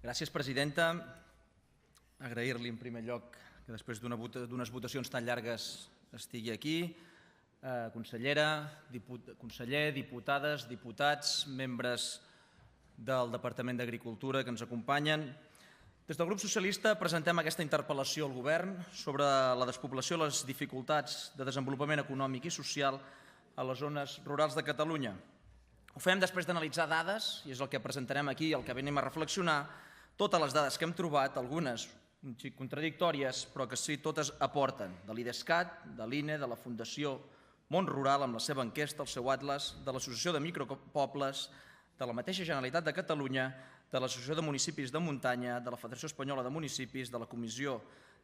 Gràcies, presidenta. Agrair-li en primer lloc que després d'unes votacions tan llargues estigui aquí. Consellera, conseller, diputades, diputats, membres del Departament d'Agricultura que ens acompanyen. Des del grup socialista presentem aquesta interpel·lació al Govern sobre la despoblació i les dificultats de desenvolupament econòmic i social a les zones rurals de Catalunya. Ho fem després d'analitzar dades, i és el que presentarem aquí, el que venim a reflexionar, totes les dades que hem trobat, algunes un xic contradictòries, però que sí, totes aporten, de l'IDESCAT, de l'INE, de la Fundació Món Rural, amb la seva enquesta, el seu atles, de l'Associació de Micropobles, de la mateixa Generalitat de Catalunya, de l'Associació de Municipis de Muntanya, de la Federació Espanyola de Municipis, de la comissió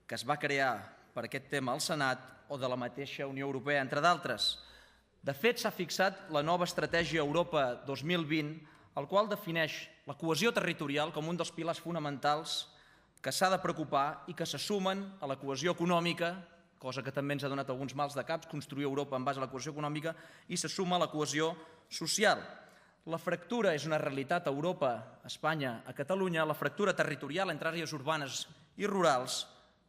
que es va crear per aquest tema al Senat o de la mateixa Unió Europea, entre d'altres. De fet, s'ha fixat la nova estratègia Europa 2020, el qual defineix la cohesió territorial com un dels pilars fonamentals que s'ha de preocupar i que se sumen a la cohesió econòmica, cosa que també ens ha donat alguns mals de caps, construir Europa en base a la cohesió econòmica, i se suma a la cohesió social. La fractura és una realitat a Europa, a Espanya, a Catalunya. La fractura territorial entre àrees urbanes i rurals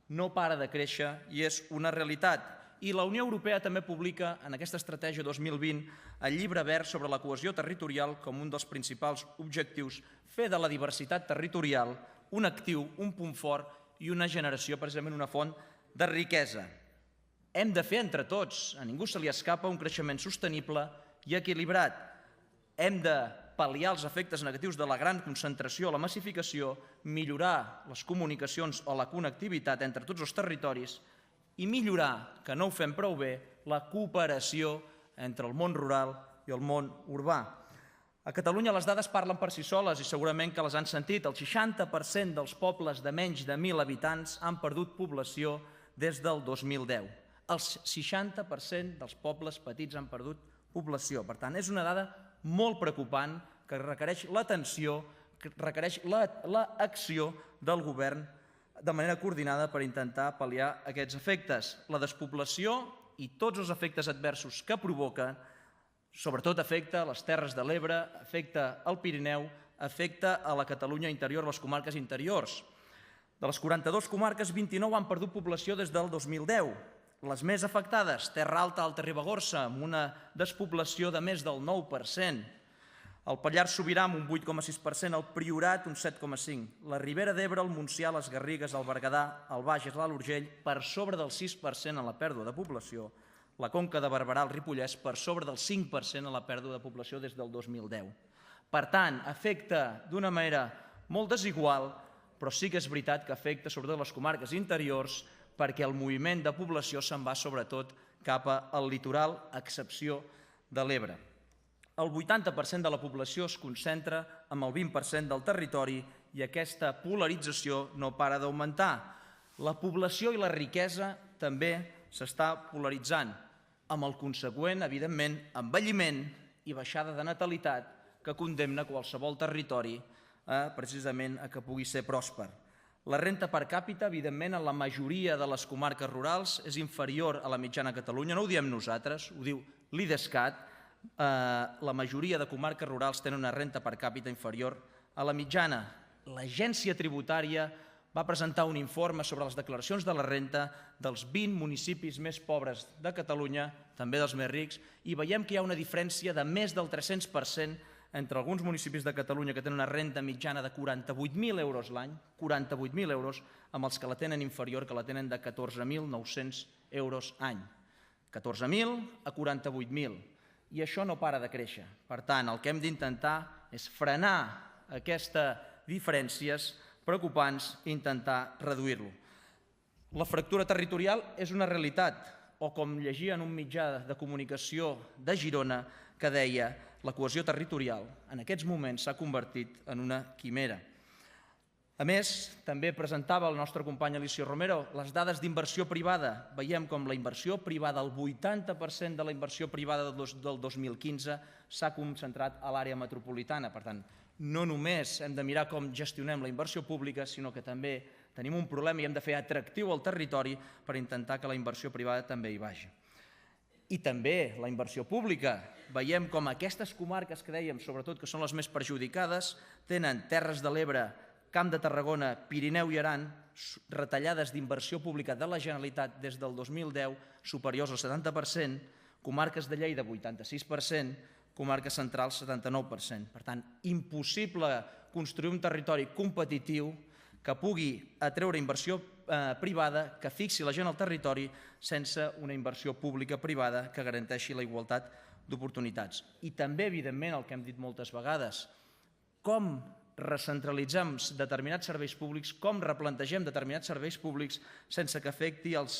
no para de créixer i és una realitat. I la Unió Europea també publica en aquesta estratègia 2020 el llibre verd sobre la cohesió territorial com un dels principals objectius, fer de la diversitat territorial un actiu, un punt fort i una generació, precisament una font de riquesa. Hem de fer entre tots, a ningú se li escapa, un creixement sostenible i equilibrat. Hem de pal·liar els efectes negatius de la gran concentració, la massificació, millorar les comunicacions o la connectivitat entre tots els territoris i millorar, que no ho fem prou bé, la cooperació entre el món rural i el món urbà. A Catalunya les dades parlen per si soles i segurament que les han sentit. El 60% dels pobles de menys de 1.000 habitants han perdut població des del 2010. El 60% dels pobles petits han perdut població. Per tant, és una dada molt preocupant que requereix l'atenció, que requereix l'acció del govern de manera coordinada per intentar pal·liar aquests efectes. La despoblació i tots els efectes adversos que provoca, sobretot afecta les Terres de l'Ebre, afecta el Pirineu, afecta a la Catalunya interior, les comarques interiors. De les 42 comarques, 29 han perdut població des del 2010. Les més afectades, Terra Alta, Alta Ribagorça, amb una despoblació de més del 9%. El Pallars Sobirà amb un 8,6%, el Priorat un 7,5%. La Ribera d'Ebre, el Montsià, les Garrigues, el Berguedà, el Bages, l'Alt Urgell, per sobre del 6% en la pèrdua de població. La Conca de Barberà, el Ripollès, per sobre del 5% en la pèrdua de població des del 2010. Per tant, afecta d'una manera molt desigual, però sí que és veritat que afecta sobretot les comarques interiors perquè el moviment de població se'n va sobretot cap al litoral, a excepció de l'Ebre. El 80% de la població es concentra amb el 20% del territori i aquesta polarització no para d'augmentar. La població i la riquesa també s'està polaritzant, amb el conseqüent, evidentment, envelliment i baixada de natalitat que condemna qualsevol territori precisament a que pugui ser pròsper. La renda per càpita, evidentment, en la majoria de les comarques rurals és inferior a la mitjana a Catalunya. No ho diem nosaltres, ho diu l'IDESCAT. La majoria de comarques rurals tenen una renda per càpita inferior a la mitjana. L'Agència Tributària va presentar un informe sobre les declaracions de la renda dels 20 municipis més pobres de Catalunya, també dels més rics, i veiem que hi ha una diferència de més del 300% entre alguns municipis de Catalunya que tenen una renda mitjana de 48.000 euros l'any, 48.000 euros, amb els que la tenen inferior, que la tenen de 14.900 euros any. 14.000 a 48.000. I això no para de créixer. Per tant, el que hem d'intentar és frenar aquestes diferències preocupants i intentar reduir-lo. La fractura territorial és una realitat, o com llegia en un mitjà de comunicació de Girona que deia la cohesió territorial en aquests moments s'ha convertit en una quimera. A més, també presentava el nostre company Alicia Romero les dades d'inversió privada. Veiem com la inversió privada, el 80% de la inversió privada del 2015 s'ha concentrat a l'àrea metropolitana. Per tant, no només hem de mirar com gestionem la inversió pública, sinó que també tenim un problema i hem de fer atractiu el territori per intentar que la inversió privada també hi vagi. I també la inversió pública. Veiem com aquestes comarques que dèiem, sobretot que són les més perjudicades, tenen Terres de l'Ebre Camp de Tarragona, Pirineu i Aran, retallades d'inversió pública de la Generalitat des del 2010 superiors al 70%, comarques de Lleida 86%, comarques centrals 79%. Per tant, impossible construir un territori competitiu que pugui atreure inversió privada, que fixi la gent al territori sense una inversió pública privada que garanteixi la igualtat d'oportunitats. I també, evidentment, el que hem dit moltes vegades, com recentralitzem determinats serveis públics, com replantegem determinats serveis públics sense que afecti els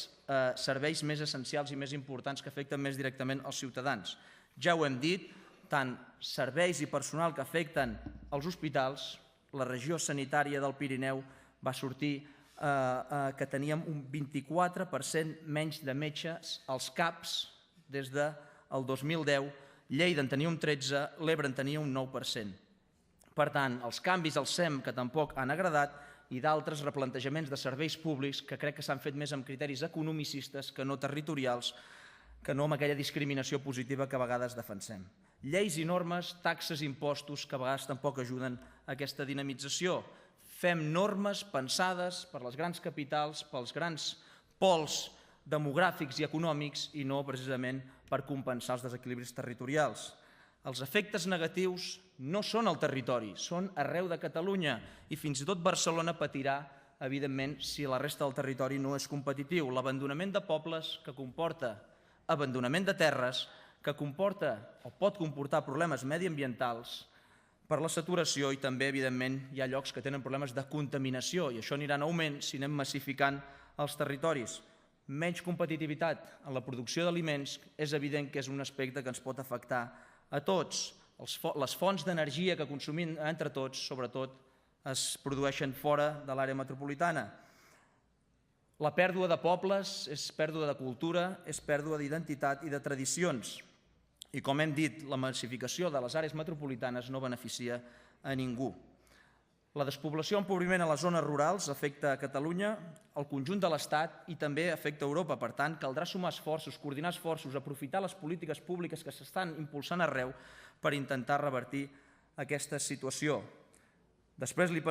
serveis més essencials i més importants que afecten més directament els ciutadans. Ja ho hem dit, tant serveis i personal que afecten els hospitals, la regió sanitària del Pirineu va sortir que teníem un 24% menys de metges als CAPs des del 2010, Lleida en tenia un 13%, l'Ebre en tenia un 9%. Per tant, els canvis al SEM que tampoc han agradat i d'altres replantejaments de serveis públics que crec que s'han fet més amb criteris economicistes que no territorials, que no amb aquella discriminació positiva que a vegades defensem. Lleis i normes, taxes i impostos que a vegades tampoc ajuden a aquesta dinamització. Fem normes pensades per les grans capitals, pels grans pols demogràfics i econòmics i no precisament per compensar els desequilibris territorials. Els efectes negatius no són al territori, són arreu de Catalunya i fins i tot Barcelona patirà, evidentment, si la resta del territori no és competitiu. L'abandonament de pobles que comporta abandonament de terres, que comporta o pot comportar problemes mediambientals per la saturació i també, evidentment, hi ha llocs que tenen problemes de contaminació i això anirà en augment si anem massificant els territoris. Menys competitivitat en la producció d'aliments és evident que és un aspecte que ens pot afectar a tots. Les fonts d'energia que consumim entre tots, sobretot, es produeixen fora de l'àrea metropolitana. La pèrdua de pobles és pèrdua de cultura, és pèrdua d'identitat i de tradicions. I com hem dit, la massificació de les àrees metropolitanes no beneficia a ningú. La despoblació i empobriment a les zones rurals afecta a Catalunya, el conjunt de l'Estat i també afecta Europa. Per tant, caldrà sumar esforços, coordinar esforços, aprofitar les polítiques públiques que s'estan impulsant arreu per intentar revertir aquesta situació. Després li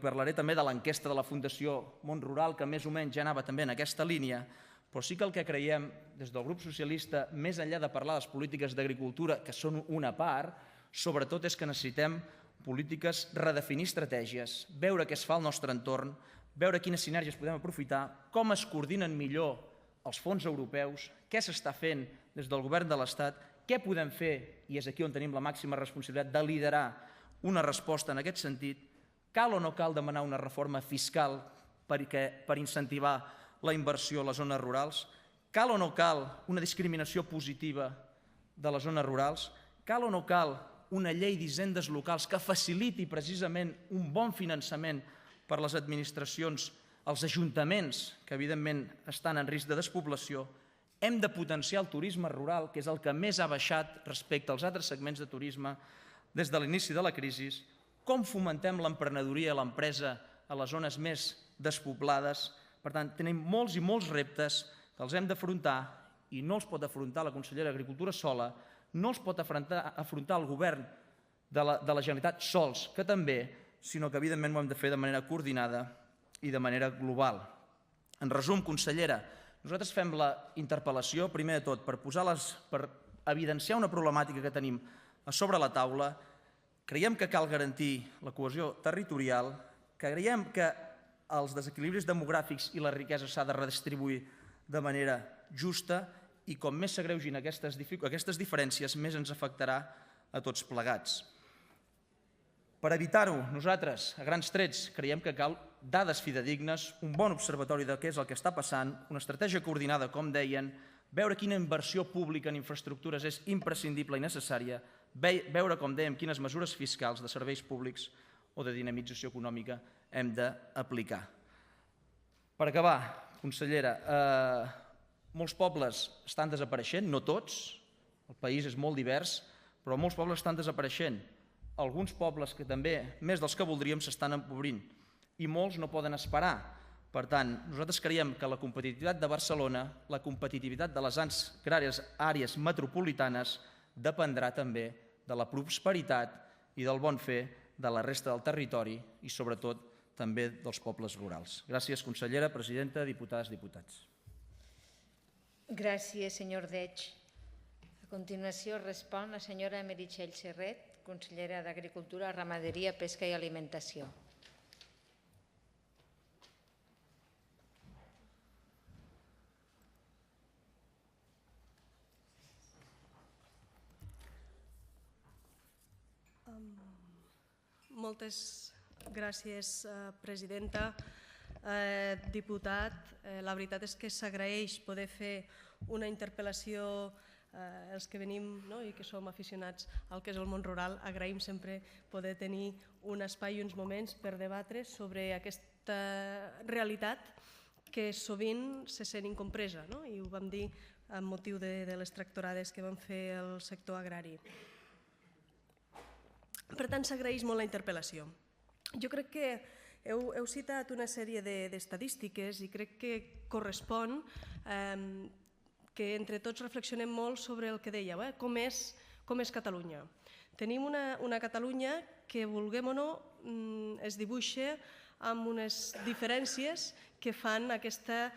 parlaré també de l'enquesta de la Fundació Món Rural, que més o menys ja anava també en aquesta línia, però sí que el que creiem des del grup socialista, més enllà de parlar de les polítiques d'agricultura, que són una part, sobretot és que necessitem polítiques, redefinir estratègies, veure què es fa al nostre entorn, veure quines sinergies podem aprofitar, com es coordinen millor els fons europeus, què s'està fent des del govern de l'Estat, què podem fer, i és aquí on tenim la màxima responsabilitat de liderar una resposta en aquest sentit. Cal o no cal demanar una reforma fiscal per incentivar la inversió a les zones rurals? Cal o no cal una discriminació positiva de les zones rurals? Cal o no cal una llei d'hisendes locals que faciliti precisament un bon finançament per a les administracions, els ajuntaments, que evidentment estan en risc de despoblació? Hem de potenciar el turisme rural, que és el que més ha baixat respecte als altres segments de turisme des de l'inici de la crisi. Com fomentem l'emprenedoria i l'empresa a les zones més despoblades? Per tant, tenim molts i molts reptes que els hem d'afrontar i no els pot afrontar la consellera d'Agricultura sola, no els pot afrontar el govern de la Generalitat sols, que també, sinó que evidentment ho hem de fer de manera coordinada i de manera global. En resum, consellera, nosaltres fem la interpel·lació, primer de tot, per evidenciar una problemàtica que tenim a sobre la taula. Creiem que cal garantir la cohesió territorial, creiem que els desequilibris demogràfics i la riquesa s'ha de redistribuir de manera justa i com més s'agreugin aquestes diferències, més ens afectarà a tots plegats. Per evitar-ho, nosaltres, a grans trets, creiem que cal dades fidedignes, un bon observatori de què és el que està passant, una estratègia coordinada, com deien, veure quina inversió pública en infraestructures és imprescindible i necessària, veure, com dèiem, quines mesures fiscals de serveis públics o de dinamització econòmica hem d'aplicar. Per acabar, consellera, molts pobles estan desapareixent, no tots, el país és molt divers, però molts pobles estan desapareixent. Alguns pobles que també, més dels que voldríem, s'estan empobrint i molts no poden esperar. Per tant, nosaltres creiem que la competitivitat de Barcelona, la competitivitat de les grans àrees metropolitanes dependrà també de la prosperitat i del bon fer de la resta del territori i, sobretot, també dels pobles rurals. Gràcies, consellera, presidenta, diputades, diputats. Gràcies, senyor Deix. A continuació respon la senyora Meritxell Serret, consellera d'Agricultura, Ramaderia, Pesca i Alimentació. Moltes gràcies, presidenta. Diputat, la veritat és que s'agraeix poder fer una interpel·lació, els que venim i que som aficionats al que és el món rural, agraïm sempre poder tenir un espai i uns moments per debatre sobre aquesta realitat que sovint se sent incompresa, i ho vam dir amb motiu de les tractorades que vam fer al sector agrari. Per tant, s'agraeix molt la interpel·lació. Jo crec que heu citat una sèrie d'estadístiques i crec que correspon que entre tots reflexionem molt sobre el que dèieu, com és Catalunya. Tenim una Catalunya que, vulguem o no, es dibuixa amb unes diferències que fan aquesta,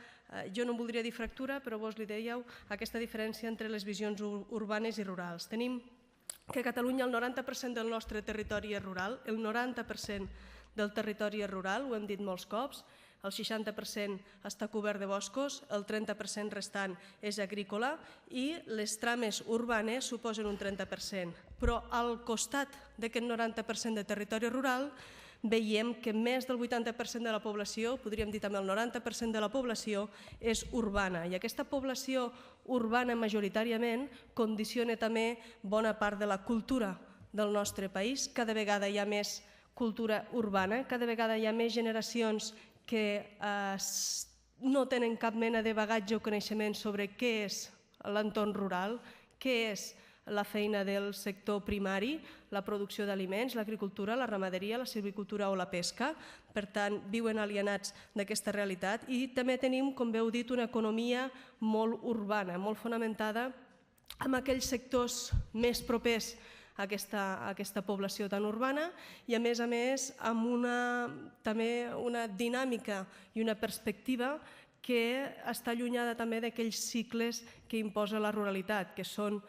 jo no en voldria dir fractura, però vos li dèieu, aquesta diferència entre les visions urbanes i rurals. Tenim que a Catalunya el 90% del nostre territori és rural, el 90% del territori és rural, ho hem dit molts cops, el 60% està cobert de boscos, el 30% restant és agrícola i les trames urbanes suposen un 30%. Però al costat d'aquest 90% de territori rural veiem que més del 80% de la població, podríem dir també el 90% de la població, és urbana. I aquesta població urbana majoritàriament condiciona també bona part de la cultura del nostre país. Cada vegada hi ha més cultura urbana, cada vegada hi ha més generacions que no tenen cap mena de bagatge o coneixement sobre què és l'entorn rural, què és la feina del sector primari, la producció d'aliments, l'agricultura, la ramaderia, la silvicultura o la pesca. Per tant, viuen alienats d'aquesta realitat i també tenim, com bé heu dit, una economia molt urbana, molt fonamentada en aquells sectors més propers a aquesta població tan urbana i, a més, amb també una dinàmica i una perspectiva que està allunyada també d'aquells cicles que imposa la ruralitat, que són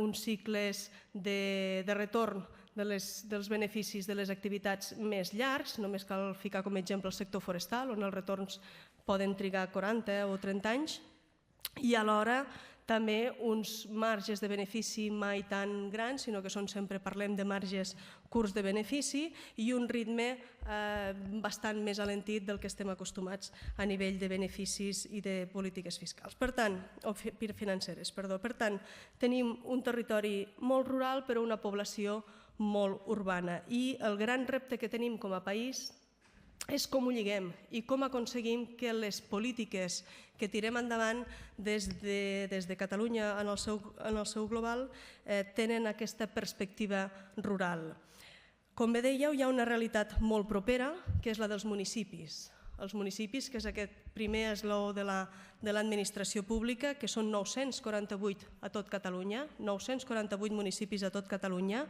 uns cicles de retorn dels beneficis de les activitats més llargs. Només cal ficar com a exemple el sector forestal, on els retorns poden trigar 40 o 30 anys, i alhora també uns marges de benefici mai tan grans, sinó que sempre parlem de marges curts de benefici i un ritme bastant més alentit del que estem acostumats a nivell de beneficis i de polítiques fiscals. Per tant, o financeres, perdó. Per tant, tenim un territori molt rural però una població molt urbana i el gran repte que tenim com a país és com ho lliguem i com aconseguim que les polítiques que tirem endavant des de Catalunya en el seu global tenen aquesta perspectiva rural. Com bé dèieu, hi ha una realitat molt propera, que és la dels municipis. Els municipis, que és aquest primer esló de l'administració pública, que són 948 a tot Catalunya, 948 municipis a tot Catalunya.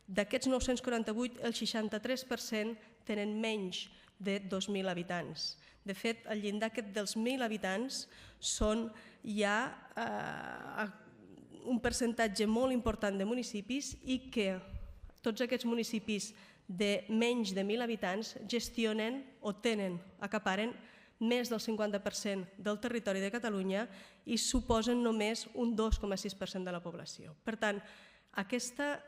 D'aquests 948, el 63% tenen menys de 2.000 habitants. De fet, el llindar aquest dels 1.000 habitants hi ha un percentatge molt important de municipis i que tots aquests municipis de menys de 1.000 habitants gestionen o acaparen més del 50% del territori de Catalunya i suposen només un 2,6% de la població. Per tant, aquesta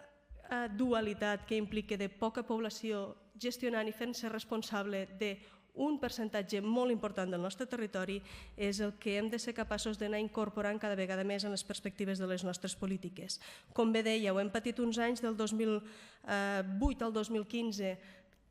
dualitat que implica de poca població gestionant i fent-se responsable d'un percentatge molt important del nostre territori és el que hem de ser capaços d'anar incorporant cada vegada més en les perspectives de les nostres polítiques. Com bé dèieu, hem patit uns anys del 2008 al 2015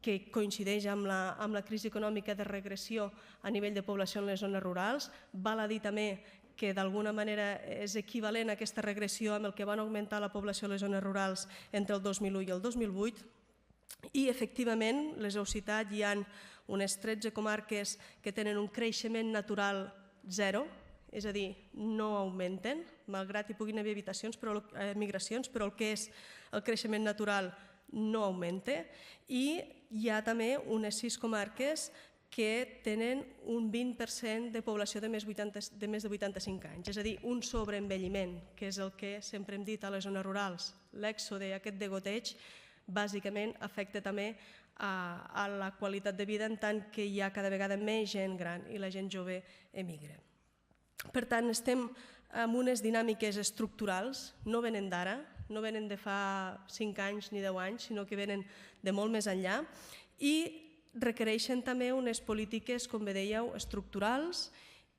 que coincideix amb la crisi econòmica de regressió a nivell de població en les zones rurals. Val a dir també que d'alguna manera és equivalent a aquesta regressió amb el que van augmentar la població a les zones rurals entre el 2001 i el 2008. I, efectivament, les heu citat, hi ha unes 13 comarques que tenen un creixement natural zero, és a dir, no augmenten, malgrat hi puguin haver migracions, però el que és el creixement natural no augmenta, i hi ha també unes 6 comarques que tenen un 20% de població de més de 85 anys, és a dir, un sobreenvelliment, que és el que sempre hem dit a les zones rurals. L'èxode, aquest degoteig, bàsicament afecta també a la qualitat de vida en tant que hi ha cada vegada més gent gran i la gent jove emigra. Per tant, estem amb unes dinàmiques estructurals, no venen d'ara, no venen de fa 5 anys ni 10 anys, sinó que venen de molt més enllà i requereixen també unes polítiques, com bé dèieu, estructurals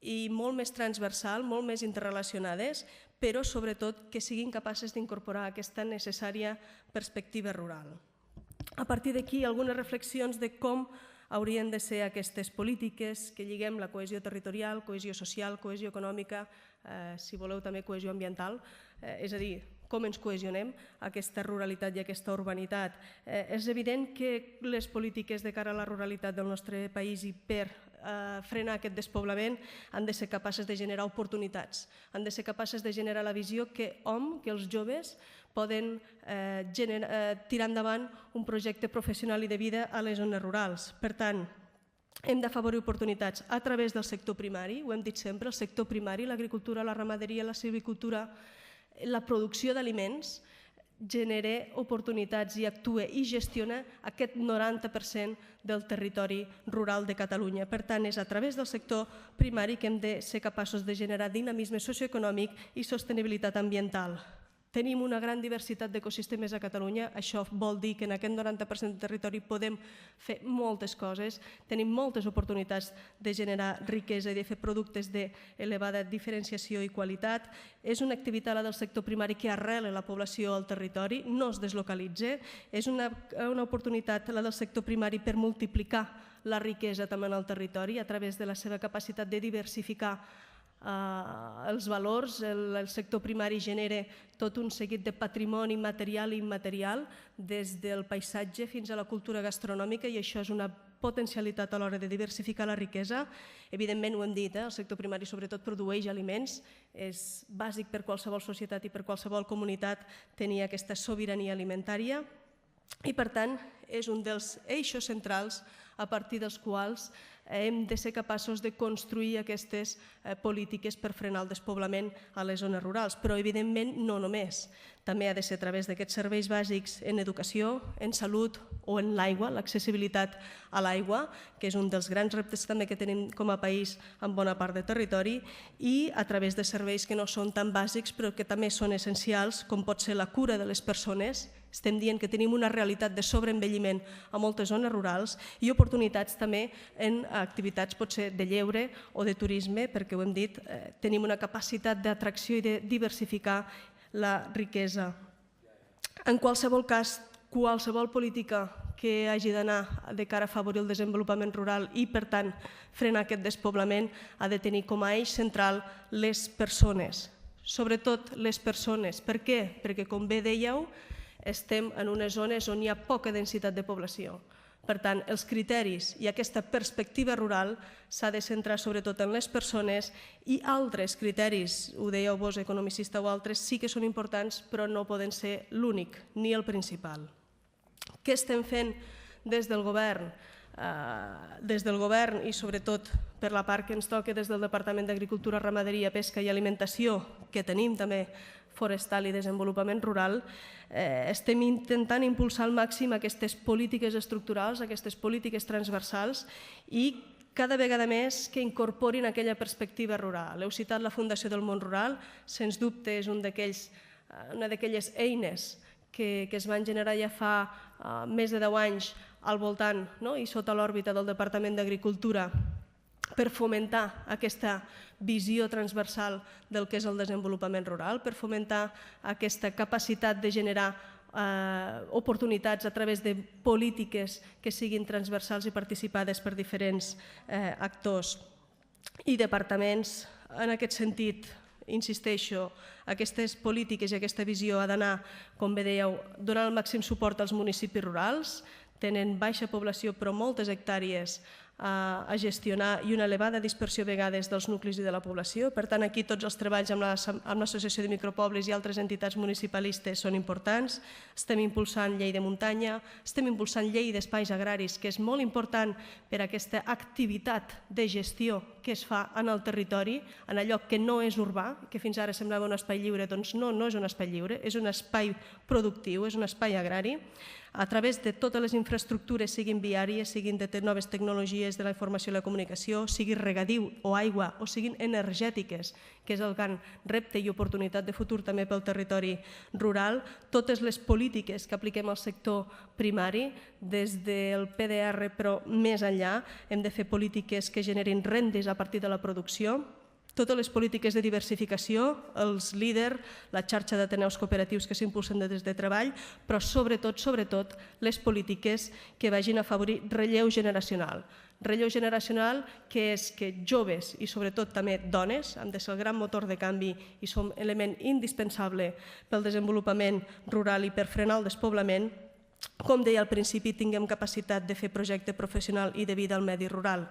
i molt més transversals, molt més interrelacionades, però sobretot que siguin capaces d'incorporar aquesta necessària perspectiva rural. A partir d'aquí, algunes reflexions de com haurien de ser aquestes polítiques que lliguem la cohesió territorial, cohesió social, cohesió econòmica, si voleu també cohesió ambiental, és a dir, com ens cohesionem aquesta ruralitat i aquesta urbanitat. És evident que les polítiques de cara a la ruralitat del nostre país i per frenar aquest despoblament han de ser capaces de generar oportunitats, han de ser capaces de generar la visió que els joves poden tirar endavant un projecte professional i de vida a les zones rurals. Per tant, hem d'afavorir oportunitats a través del sector primari, ho hem dit sempre, el sector primari, l'agricultura, la ramaderia, la silvicultura, la producció d'aliments, genera oportunitats i actua i gestiona aquest 90% del territori rural de Catalunya. Per tant, és a través del sector primari que hem de ser capaços de generar dinamisme socioeconòmic i sostenibilitat ambiental. Tenim una gran diversitat d'ecosistemes a Catalunya, això vol dir que en aquest 90% del territori podem fer moltes coses, tenim moltes oportunitats de generar riquesa i de fer productes d'elevada diferenciació i qualitat. És una activitat, la del sector primari, que arrela la població al territori, no es deslocalitza. És una oportunitat, la del sector primari, per multiplicar la riquesa també en el territori a través de la seva capacitat de diversificar els valors. El sector primari genera tot un seguit de patrimoni material i immaterial, des del paisatge fins a la cultura gastronòmica, i això és una potencialitat a l'hora de diversificar la riquesa. Evidentment, ho hem dit, el sector primari sobretot produeix aliments, és bàsic per qualsevol societat i per qualsevol comunitat tenir aquesta sobirania alimentària i, per tant, és un dels eixos centrals a partir dels quals hem de ser capaços de construir aquestes polítiques per frenar el despoblament a les zones rurals. Però, evidentment, no només. També ha de ser a través d'aquests serveis bàsics en educació, en salut o en l'aigua, l'accessibilitat a l'aigua, que és un dels grans reptes també que tenim com a país en bona part del territori, i a través de serveis que no són tan bàsics però que també són essencials, com pot ser la cura de les persones. Estem dient que tenim una realitat de sobreenvelliment a moltes zones rurals i oportunitats també en activitats potser de lleure o de turisme, perquè ho hem dit, tenim una capacitat d'atracció i de diversificar la riquesa. En qualsevol cas, qualsevol política que hagi d'anar de cara a afavorir el desenvolupament rural i, per tant, frenar aquest despoblament ha de tenir com a eix central les persones, sobretot les persones. Per què? Perquè, com bé dèieu, estem en unes zones on hi ha poca densitat de població. Per tant, els criteris i aquesta perspectiva rural s'ha de centrar sobretot en les persones, i altres criteris, ho dèieu vos, economicista o altres, sí que són importants, però no poden ser l'únic ni el principal. Què estem fent des del govern? Des del govern, i sobretot per la part que ens toca des del Departament d'Agricultura, Ramaderia, Pesca i Alimentació, que tenim també forestal i desenvolupament rural, estem intentant impulsar al màxim aquestes polítiques estructurals, aquestes polítiques transversals, i cada vegada més que incorporin aquella perspectiva rural. Heu citat la Fundació del Món Rural, sens dubte és una d'aquelles eines que es van generar ja fa més de 10 anys al voltant i sota l'òrbita del Departament d'Agricultura per fomentar aquesta visió transversal del que és el desenvolupament rural, per fomentar aquesta capacitat de generar oportunitats a través de polítiques que siguin transversals i participades per diferents actors i departaments. En aquest sentit, insisteixo, aquestes polítiques i aquesta visió ha d'anar, com bé dèieu, donant el màxim suport als municipis rurals. Tenen baixa població però moltes hectàrees a gestionar i una elevada dispersió a vegades dels nuclis i de la població. Per tant, aquí tots els treballs amb l'Associació de Micropobles i altres entitats municipalistes són importants. Estem impulsant llei de muntanya, estem impulsant llei d'espais agraris, que és molt important per a aquesta activitat de gestió que es fa en el territori, en allò que no és urbà, que fins ara semblava un espai lliure, doncs no és un espai lliure, és un espai productiu, és un espai agrari, a través de totes les infraestructures, siguin viàries, siguin de noves tecnologies de la informació i la comunicació, sigui regadiu o aigua, o siguin energètiques, que és el gran repte i oportunitat de futur també pel territori rural, totes les polítiques que apliquem al sector primari, des del PDR però més enllà, hem de fer polítiques que generin rendes a partir de la producció, totes les polítiques de diversificació, els líders, la xarxa d'ateneus cooperatius que s'impulsen des de treball, però sobretot, les polítiques que vagin a afavorir relleu generacional. Relleu generacional que és que joves i sobretot també dones han de ser el gran motor de canvi i som element indispensable pel desenvolupament rural i per frenar el despoblament. Com deia al principi, tinguem capacitat de fer projecte professional i de vida al medi rural.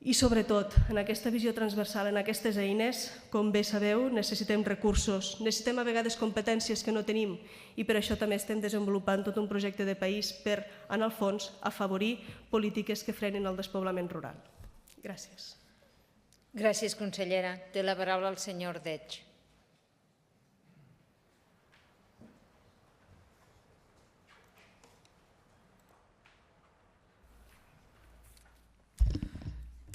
I sobretot, en aquesta visió transversal, en aquestes eines, com bé sabeu, necessitem recursos, necessitem a vegades competències que no tenim i per això també estem desenvolupant tot un projecte de país per, en el fons, afavorir polítiques que frenin el despoblament rural. Gràcies. Gràcies, consellera. Té la paraula el senyor Ordeig.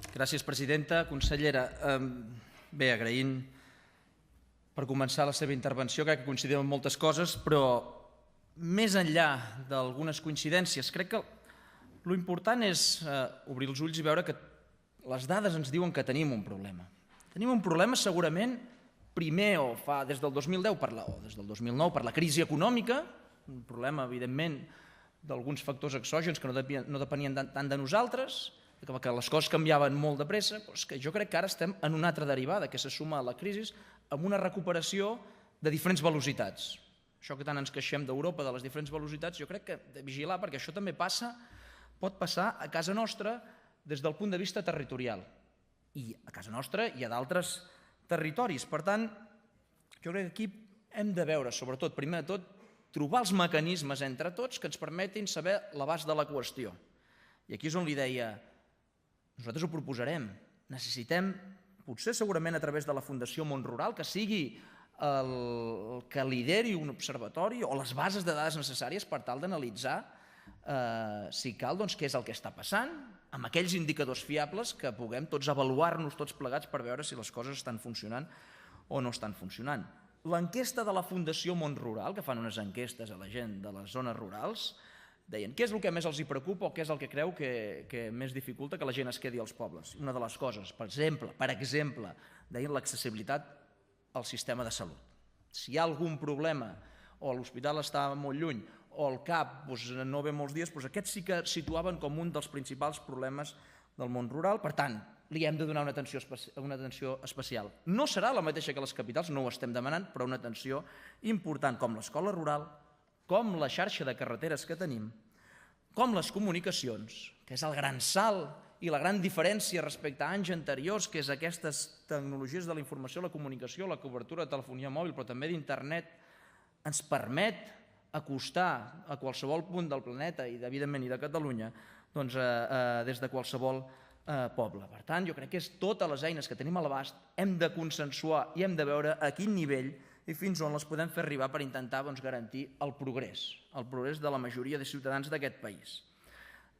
Gràcies, presidenta. Consellera, bé, agraint per començar la seva intervenció, crec que coincidim en moltes coses, però més enllà d'algunes coincidències, crec que l'important és obrir els ulls i veure que les dades ens diuen que tenim un problema. Tenim un problema segurament primer o fa des del 2010 o des del 2009 per la crisi econòmica, un problema evidentment d'alguns factors exògens que no depenien tant de nosaltres, que les coses canviaven molt de pressa, però és que jo crec que ara estem en una altra derivada que se suma a la crisi amb una recuperació de diferents velocitats. Això que tant ens queixem d'Europa, de les diferents velocitats, jo crec que hem de vigilar perquè això també pot passar a casa nostra des del punt de vista territorial. I a casa nostra i a d'altres territoris. Per tant, jo crec que aquí hem de veure, sobretot, primer de tot, trobar els mecanismes entre tots que ens permetin saber l'abast de la qüestió. I aquí és on li deia, nosaltres ho proposarem. Necessitem, potser segurament a través de la Fundació Món Rural, que sigui el que lideri un observatori o les bases de dades necessàries per tal d'analitzar, si cal, què és el que està passant, amb aquells indicadors fiables que puguem tots avaluar-nos tots plegats per veure si les coses estan funcionant o no estan funcionant. L'enquesta de la Fundació Món Rural, que fan unes enquestes a la gent de les zones rurals, deien, què és el que més els preocupa o què és el que creu que més dificulta que la gent es quedi als pobles? Una de les coses, per exemple, deien l'accessibilitat al sistema de salut. Si hi ha algun problema o l'hospital està molt lluny o el CAP no ve molts dies, aquests sí que situaven com un dels principals problemes del món rural. Per tant, li hem de donar una atenció especial. No serà la mateixa que les capitals, no ho estem demanant, però una atenció important com l'escola rural, com la xarxa de carreteres que tenim, com les comunicacions, que és el gran salt i la gran diferència respecte a anys anteriors, que és aquestes tecnologies de la informació, la comunicació, la cobertura de telefonia mòbil, però també d'internet, ens permet acostar a qualsevol punt del planeta i, evidentment, i de Catalunya, des de qualsevol poble. Per tant, jo crec que és totes les eines que tenim a l'abast, hem de consensuar i hem de veure a quin nivell i fins on les podem fer arribar per intentar garantir el progrés de la majoria de ciutadans d'aquest país.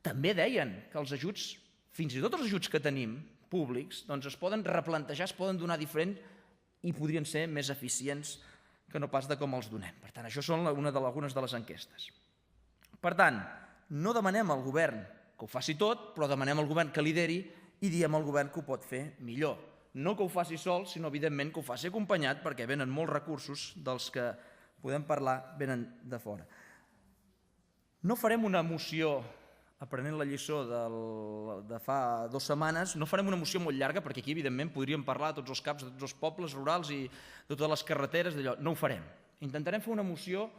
També deien que els ajuts, fins i tot els ajuts que tenim públics, es poden replantejar, es poden donar diferent i podrien ser més eficients que no pas de com els donem. Per tant, això són algunes de les enquestes. Per tant, no demanem al govern que ho faci tot, però demanem al govern que lideri i diem al govern que ho pot fer millor. No que ho faci sol, sinó evidentment que ho faci acompanyat perquè venen molts recursos dels que podem parlar, venen de fora. No farem una moció, aprenent la lliçó de fa 2 setmanes, no farem una moció molt llarga perquè aquí evidentment podríem parlar de tots els caps, de tots els pobles rurals i de totes les carreteres, d'allò. No ho farem. Intentarem fer una moció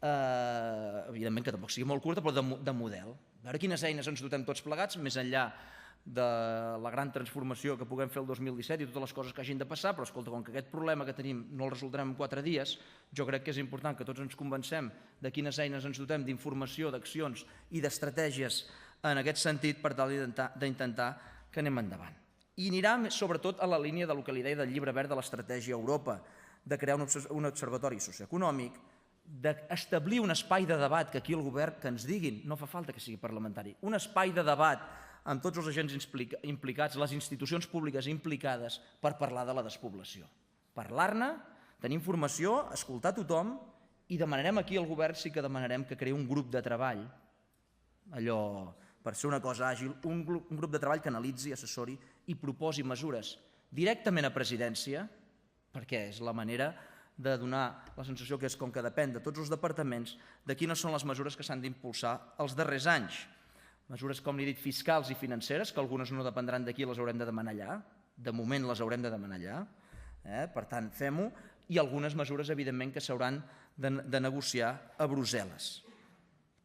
evidentment que tampoc sigui molt curta, però de model. A veure quines eines ens dotem tots plegats, més enllà de la gran transformació que puguem fer el 2017 i totes les coses que hagin de passar, però escolta, com que aquest problema que tenim no el resoldrem en 4 dies, jo crec que és important que tots ens convencem de quines eines ens dotem d'informació, d'accions i d'estratègies en aquest sentit per tal d'intentar que anem endavant. I anirà sobretot a la línia del que li deia del llibre verd de l'estratègia a Europa, de crear un observatori socioeconòmic, d'establir un espai de debat, que aquí el govern que ens diguin, no fa falta que sigui parlamentari, un espai de debat amb tots els agents implicats, les institucions públiques implicades per parlar de la despoblació. Parlar-ne, tenir informació, escoltar tothom i demanarem aquí al govern, sí que demanarem que creï un grup de treball, allò per ser una cosa àgil, un grup de treball que analitzi, assessori i proposi mesures directament a presidència, perquè és la manera de donar la sensació que és com que depèn de tots els departaments de quines són les mesures que s'han d'impulsar els darrers anys. Mesures, com li he dit, fiscals i financeres, que algunes no dependran d'aquí, les haurem de demanar allà. De moment les haurem de demanar allà. Per tant, fem-ho. I algunes mesures, evidentment, que s'hauran de negociar a Brussel·les.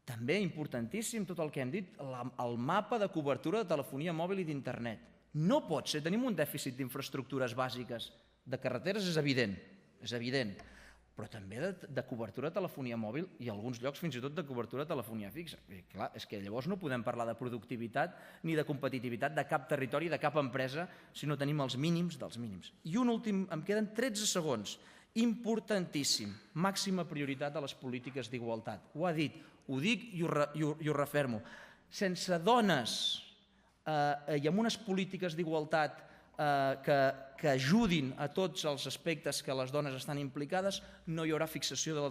També importantíssim tot el que hem dit, el mapa de cobertura de telefonia mòbil i d'internet. No pot ser, tenim un dèficit d'infraestructures bàsiques, de carreteres és evident, però també de cobertura de telefonia mòbil i en alguns llocs fins i tot de cobertura de telefonia fixa. I clar, és que llavors no podem parlar de productivitat ni de competitivitat de cap territori, de cap empresa, si no tenim els mínims dels mínims. I un últim, em queden 13 segons, importantíssim, màxima prioritat de les polítiques d'igualtat. Ho ha dit, ho dic i ho refermo. Sense dones i amb unes polítiques d'igualtat que ajudin a tots els aspectes que les dones estan implicades, no hi haurà fixació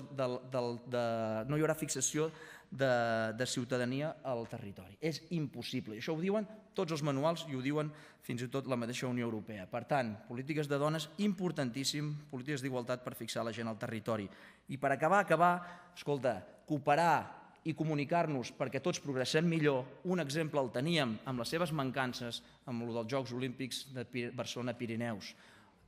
de ciutadania al territori. És impossible. I això ho diuen tots els manuals i ho diuen fins i tot la mateixa Unió Europea. Per tant, polítiques de dones, importantíssim, polítiques d'igualtat per fixar la gent al territori. I per acabar, escolta, cooperar i comunicar-nos perquè tots progressem millor. Un exemple el teníem amb les seves mancances, amb el dels Jocs Olímpics de Barcelona-Pirineus.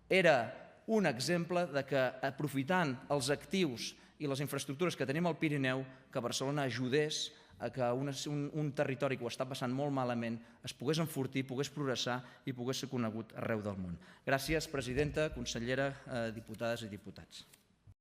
Era un exemple de que aprofitant els actius i les infraestructures que tenim al Pirineu, que Barcelona ajudés a que un territori que ho està passant molt malament es pogués enfortir, pogués progressar i pogués ser conegut arreu del món. Gràcies, presidenta, consellera, diputades i diputats.